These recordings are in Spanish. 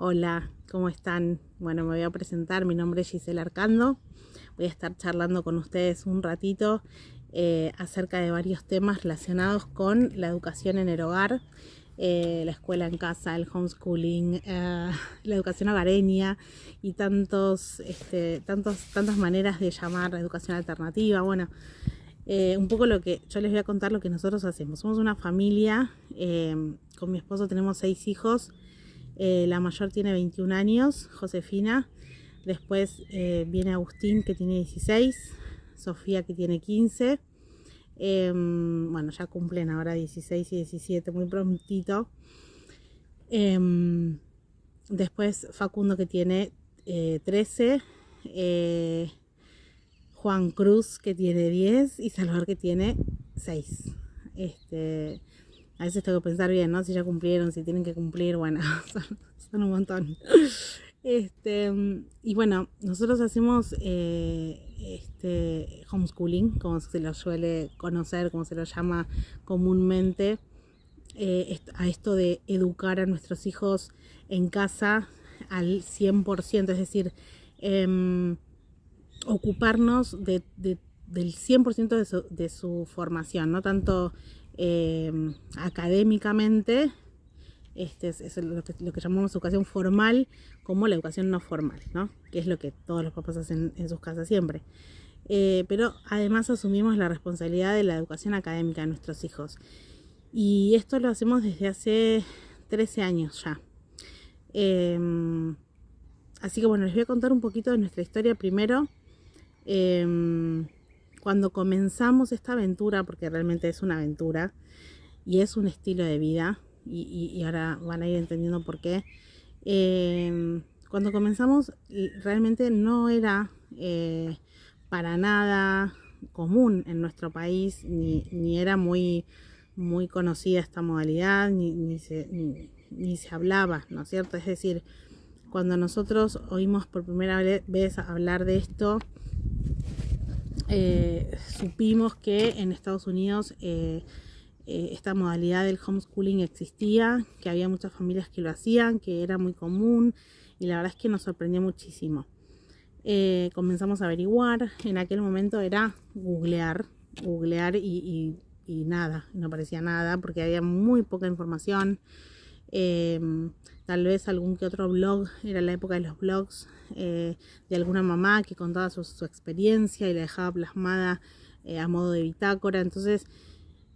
Hola, ¿cómo están? Bueno, me voy a presentar, mi nombre es Gisela Arcando. Voy a estar charlando con ustedes un ratito acerca de varios temas relacionados con la educación en el hogar, la escuela en casa, el homeschooling, la educación hogareña y tantas maneras de llamar la educación alternativa. Bueno, un poco lo que yo les voy a contar lo que nosotros hacemos. Somos una familia, con mi esposo tenemos 6 hijos. La mayor tiene 21 años, Josefina. Después viene Agustín, que tiene 16. Sofía, que tiene 15. Bueno, ya cumplen ahora 16 y 17, muy prontito. Después Facundo, que tiene 13. Juan Cruz, que tiene 10. Y Salvador, que tiene 6. A veces tengo que pensar bien, ¿no? Si ya cumplieron, si tienen que cumplir, bueno, son un montón. Y bueno, nosotros hacemos homeschooling, como se lo suele conocer, como se lo llama comúnmente, a esto de educar a nuestros hijos en casa al 100%, es decir, ocuparnos del 100% de su formación, no tanto académicamente, es lo que llamamos educación formal, como la educación no formal, ¿no? Que es lo que todos los papás hacen en sus casas siempre. Pero además asumimos la responsabilidad de la educación académica de nuestros hijos. Y esto lo hacemos desde hace 13 años ya. Así que bueno, les voy a contar un poquito de nuestra historia primero. Cuando comenzamos esta aventura, porque realmente es una aventura y es un estilo de vida, y ahora van a ir entendiendo por qué. Cuando comenzamos realmente no era para nada común en nuestro país, ni era muy conocida esta modalidad, ni se hablaba, ¿no es cierto? Es decir, cuando nosotros oímos por primera vez hablar de esto, supimos que en Estados Unidos esta modalidad del homeschooling existía, que había muchas familias que lo hacían, que era muy común, y la verdad es que nos sorprendió muchísimo. Comenzamos a averiguar. En aquel momento era googlear y nada, no aparecía nada porque había muy poca información. Tal vez algún que otro blog, era la época de los blogs, de alguna mamá que contaba su experiencia y la dejaba plasmada a modo de bitácora. Entonces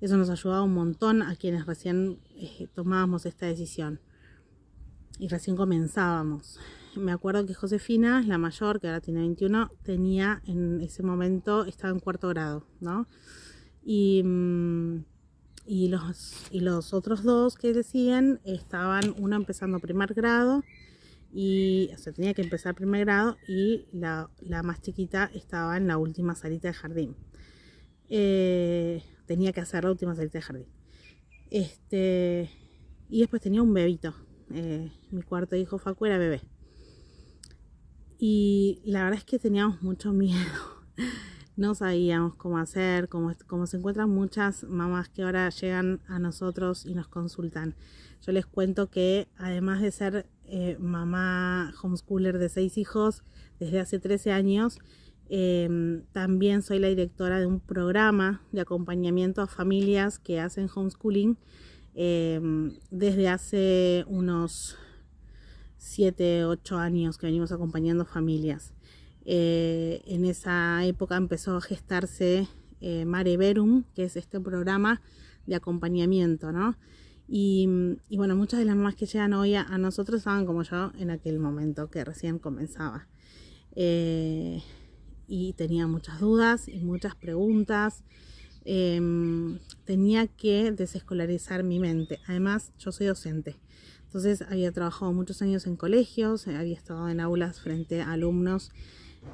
eso nos ayudaba un montón a quienes recién tomábamos esta decisión y recién comenzábamos. Me acuerdo que Josefina, la mayor, que ahora tiene 21, tenía en ese momento, estaba en 4º grado, ¿no? Y los otros dos que decían estaban, uno empezando 1er grado, y o sea, tenía que empezar 1er grado, y la más chiquita estaba en la última salita de jardín. Tenía que hacer la última salita de jardín. Y después tenía un bebito. Mi cuarto hijo, Facu, era bebé. Y la verdad es que teníamos mucho miedo. No sabíamos cómo hacer, como se encuentran muchas mamás que ahora llegan a nosotros y nos consultan. Yo les cuento que además de ser mamá homeschooler de 6 hijos desde hace 13 años, también soy la directora de un programa de acompañamiento a familias que hacen homeschooling desde hace unos 7, 8 años que venimos acompañando familias. En esa época empezó a gestarse Mare Verum, que es este programa de acompañamiento, ¿no? Y bueno, muchas de las mamás que llegan hoy a nosotros estaban como yo en aquel momento que recién comenzaba. Y tenía muchas dudas y muchas preguntas. Tenía que desescolarizar mi mente. Además, yo soy docente. Entonces había trabajado muchos años en colegios, había estado en aulas frente a alumnos.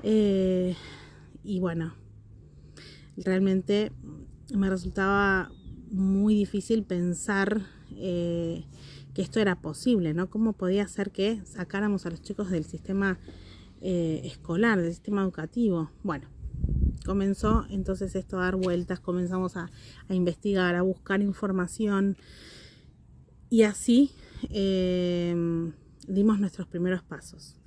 Y bueno, realmente me resultaba muy difícil pensar que esto era posible, ¿no? ¿Cómo podía ser que sacáramos a los chicos del sistema escolar, del sistema educativo? Bueno, comenzó entonces esto a dar vueltas, comenzamos a investigar, a buscar información, y así dimos nuestros primeros pasos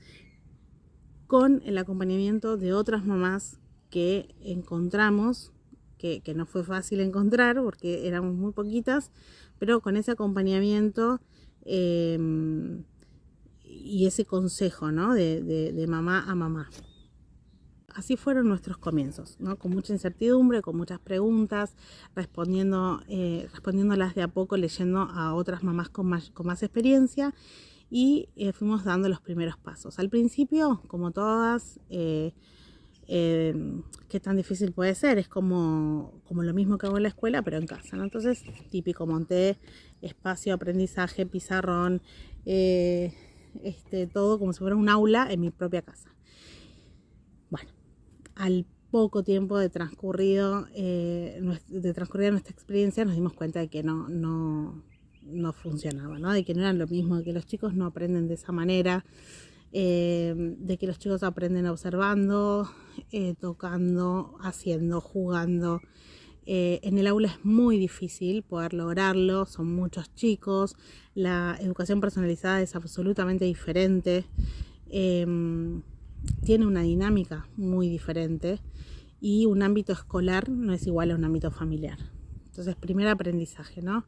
con el acompañamiento de otras mamás que encontramos, que no fue fácil encontrar porque éramos muy poquitas, pero con ese acompañamiento y ese consejo, ¿no? de mamá a mamá. Así fueron nuestros comienzos, ¿no? Con mucha incertidumbre, con muchas preguntas, respondiéndolas de a poco, leyendo a otras mamás con más experiencia, y fuimos dando los primeros pasos. Al principio, como todas, qué tan difícil puede ser, es como lo mismo que hago en la escuela, pero en casa, ¿no? Entonces, típico, monté espacio, aprendizaje, pizarrón, todo como si fuera un aula en mi propia casa. Bueno, al poco tiempo de transcurrida nuestra experiencia, nos dimos cuenta de que no funcionaba, ¿no? De que no era lo mismo, de que los chicos no aprenden de esa manera, de que los chicos aprenden observando, tocando, haciendo, jugando. En el aula es muy difícil poder lograrlo, son muchos chicos, la educación personalizada es absolutamente diferente. Tiene una dinámica muy diferente y un ámbito escolar no es igual a un ámbito familiar. Entonces, primer aprendizaje, ¿no?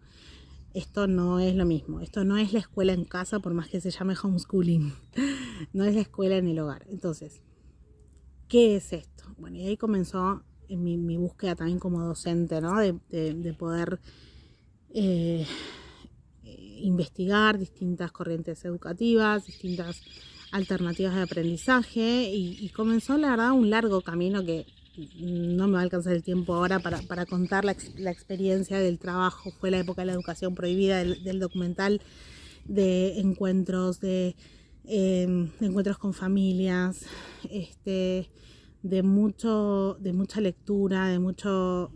Esto no es lo mismo, esto no es la escuela en casa, por más que se llame homeschooling, no es la escuela en el hogar. Entonces, ¿qué es esto? Bueno, y ahí comenzó mi búsqueda también como docente, ¿no? De poder investigar distintas corrientes educativas, distintas alternativas de aprendizaje, y comenzó, la verdad, un largo camino que no me va a alcanzar el tiempo ahora para contar la experiencia del trabajo. Fue la época de la educación prohibida, del documental, de encuentros, de encuentros con familias, de mucha lectura, de mucho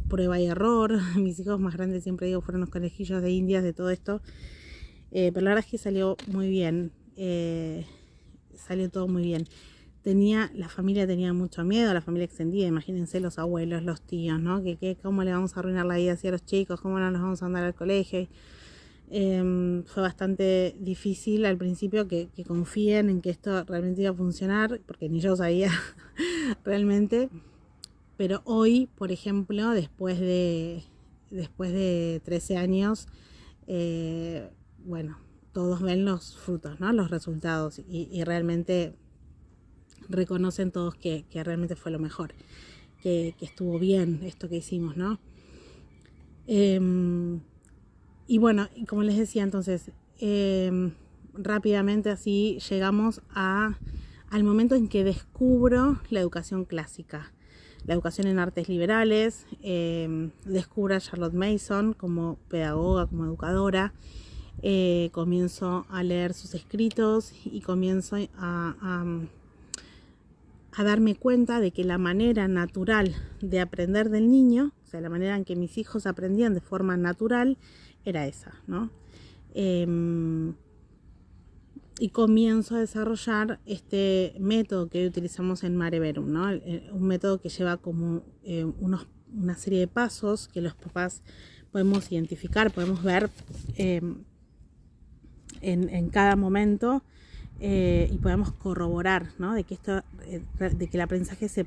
prueba y error. Mis hijos más grandes, siempre digo, fueron los conejillos de indias de todo esto, pero la verdad es que salió muy bien, salió todo muy bien. La familia tenía mucho miedo, la familia extendida, imagínense los abuelos, los tíos, ¿no? ¿Cómo le vamos a arruinar la vida así a los chicos? ¿Cómo no nos vamos a mandar al colegio? Fue bastante difícil al principio que confíen en que esto realmente iba a funcionar, porque ni yo sabía realmente. Pero hoy, por ejemplo, después de 13 años, bueno, todos ven los frutos, ¿no? Los resultados, y realmente reconocen todos que realmente fue lo mejor, que estuvo bien esto que hicimos, ¿no? Y bueno, como les decía, entonces, rápidamente así llegamos al momento en que descubro la educación clásica, la educación en artes liberales. Descubro a Charlotte Mason como pedagoga, como educadora. Comienzo a leer sus escritos y comienzo a darme cuenta de que la manera natural de aprender del niño, o sea, la manera en que mis hijos aprendían de forma natural, era esa, ¿no? Y comienzo a desarrollar este método que hoy utilizamos en Mare Verum, ¿no? Un método que lleva como una serie de pasos que los papás podemos identificar, podemos ver en cada momento, y podemos corroborar, ¿no? De que el aprendizaje se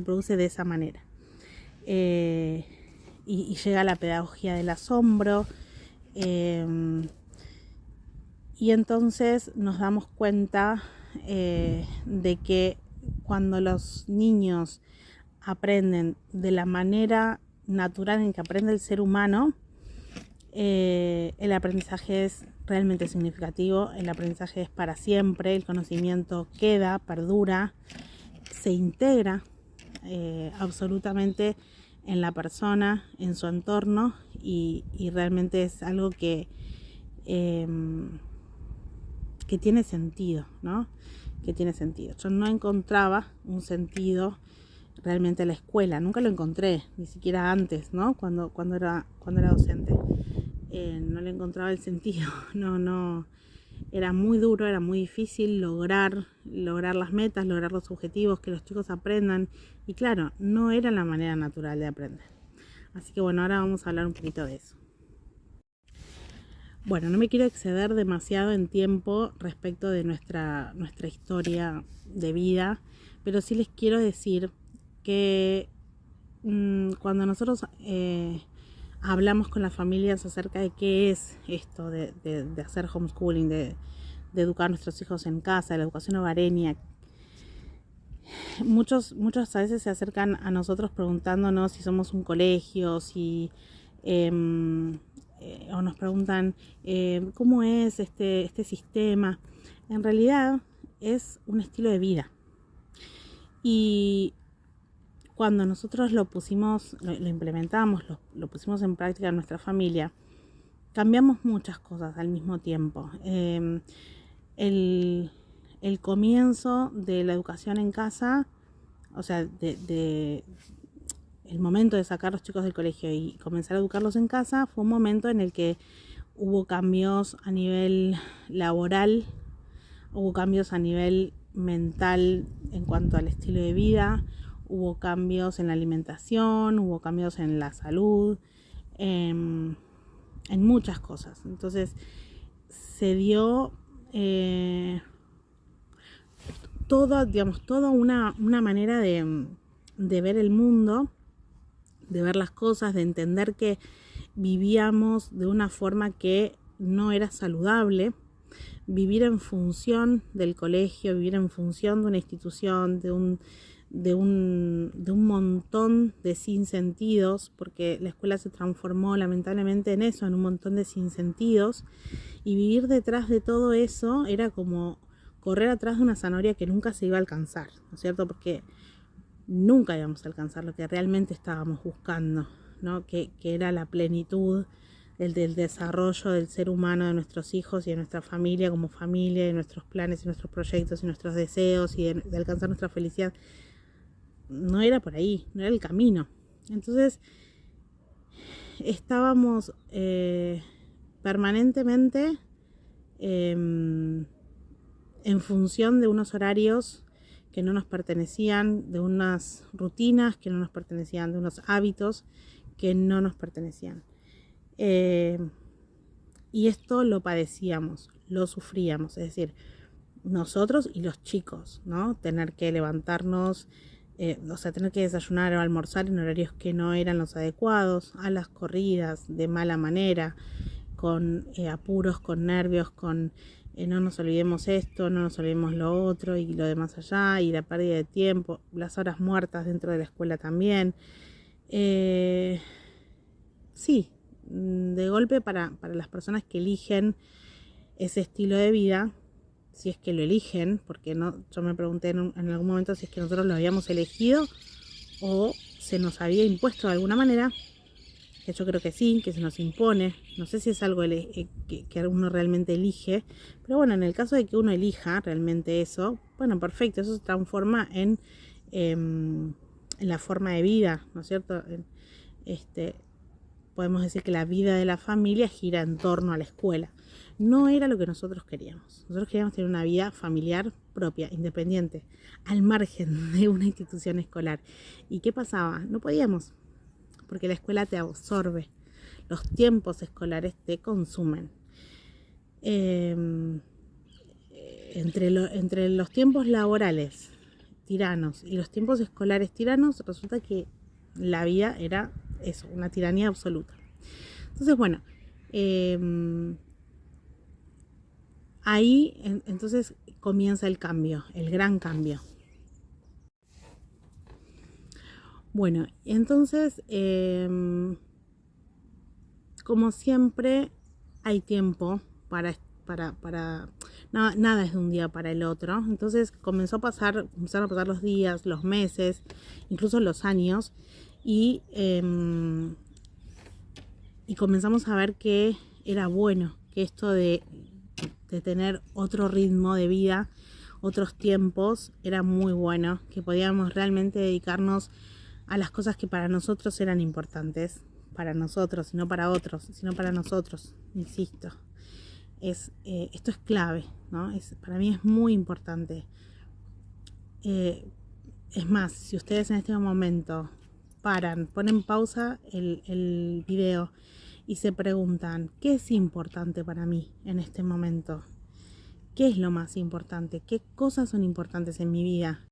produce de esa manera. Y llega la pedagogía del asombro, y entonces nos damos cuenta de que cuando los niños aprenden de la manera natural en que aprende el ser humano, el aprendizaje es realmente significativo, el aprendizaje es para siempre, el conocimiento queda, perdura, se integra absolutamente en la persona, en su entorno, y realmente es algo que tiene sentido, ¿no? Que tiene sentido. Yo no encontraba un sentido realmente en la escuela, nunca lo encontré, ni siquiera antes, ¿no? Cuando era docente. No le encontraba el sentido, no, era muy duro, era muy difícil lograr las metas, lograr los objetivos, que los chicos aprendan, y claro, no era la manera natural de aprender. Así que bueno, ahora vamos a hablar un poquito de eso. Bueno, no me quiero exceder demasiado en tiempo respecto de nuestra historia de vida, pero sí les quiero decir que cuando nosotros hablamos con las familias acerca de qué es esto de hacer homeschooling, de educar a nuestros hijos en casa, de la educación hogareña, muchos a veces se acercan a nosotros preguntándonos si somos un colegio, si o nos preguntan cómo es este sistema. En realidad es un estilo de vida. Y cuando nosotros lo implementamos, lo pusimos en práctica en nuestra familia, cambiamos muchas cosas al mismo tiempo. El comienzo de la educación en casa, o sea, el momento de sacar a los chicos del colegio y comenzar a educarlos en casa, fue un momento en el que hubo cambios a nivel laboral, hubo cambios a nivel mental en cuanto al estilo de vida, hubo cambios en la alimentación, hubo cambios en la salud, en muchas cosas. Entonces se dio toda una manera de ver el mundo, de ver las cosas, de entender que vivíamos de una forma que no era saludable, vivir en función del colegio, vivir en función de una institución, de un montón de sinsentidos, porque la escuela se transformó lamentablemente en eso, en un montón de sinsentidos, y vivir detrás de todo eso era como correr atrás de una zanahoria que nunca se iba a alcanzar, ¿no es cierto? Porque nunca íbamos a alcanzar lo que realmente estábamos buscando, ¿no? Que era la plenitud del desarrollo del ser humano, de nuestros hijos y de nuestra familia como familia, de nuestros planes y nuestros proyectos y nuestros deseos y de alcanzar nuestra felicidad. No era por ahí, no era el camino. Entonces estábamos permanentemente en función de unos horarios que no nos pertenecían, de unas rutinas que no nos pertenecían, de unos hábitos que no nos pertenecían. Y esto lo padecíamos, lo sufríamos, es decir, nosotros y los chicos, ¿no? Tener que levantarnos, tener que desayunar o almorzar en horarios que no eran los adecuados, a las corridas, de mala manera, con apuros, con nervios, con no nos olvidemos esto, no nos olvidemos lo otro y lo demás allá, y la pérdida de tiempo, las horas muertas dentro de la escuela también. Sí, de golpe para las personas que eligen ese estilo de vida, si es que lo eligen, porque no, yo me pregunté en algún momento si es que nosotros lo habíamos elegido o se nos había impuesto de alguna manera, que yo creo que sí, que se nos impone. No sé si es algo que uno realmente elige, pero bueno, en el caso de que uno elija realmente eso, bueno, perfecto, eso se transforma en la forma de vida, ¿no es cierto? Podemos decir que la vida de la familia gira en torno a la escuela. No era lo que nosotros queríamos. Nosotros queríamos tener una vida familiar propia, independiente, al margen de una institución escolar. ¿Y qué pasaba? No podíamos, porque la escuela te absorbe. Los tiempos escolares te consumen. Entre los tiempos laborales tiranos y los tiempos escolares tiranos, resulta que la vida era eso, una tiranía absoluta. Entonces, bueno, ahí entonces comienza el cambio, el gran cambio. Bueno, entonces, como siempre, hay tiempo para nada es de un día para el otro. Entonces comenzaron a pasar los días, los meses, incluso los años, y comenzamos a ver que era bueno, que esto de tener otro ritmo de vida, otros tiempos, era muy bueno, que podíamos realmente dedicarnos a las cosas que para nosotros eran importantes, para nosotros, y no para otros, sino para nosotros, insisto. Esto es clave, ¿no? Para mí es muy importante. Es más, si ustedes en este momento ponen pausa el video y se preguntan, ¿qué es importante para mí en este momento? ¿Qué es lo más importante? ¿Qué cosas son importantes en mi vida?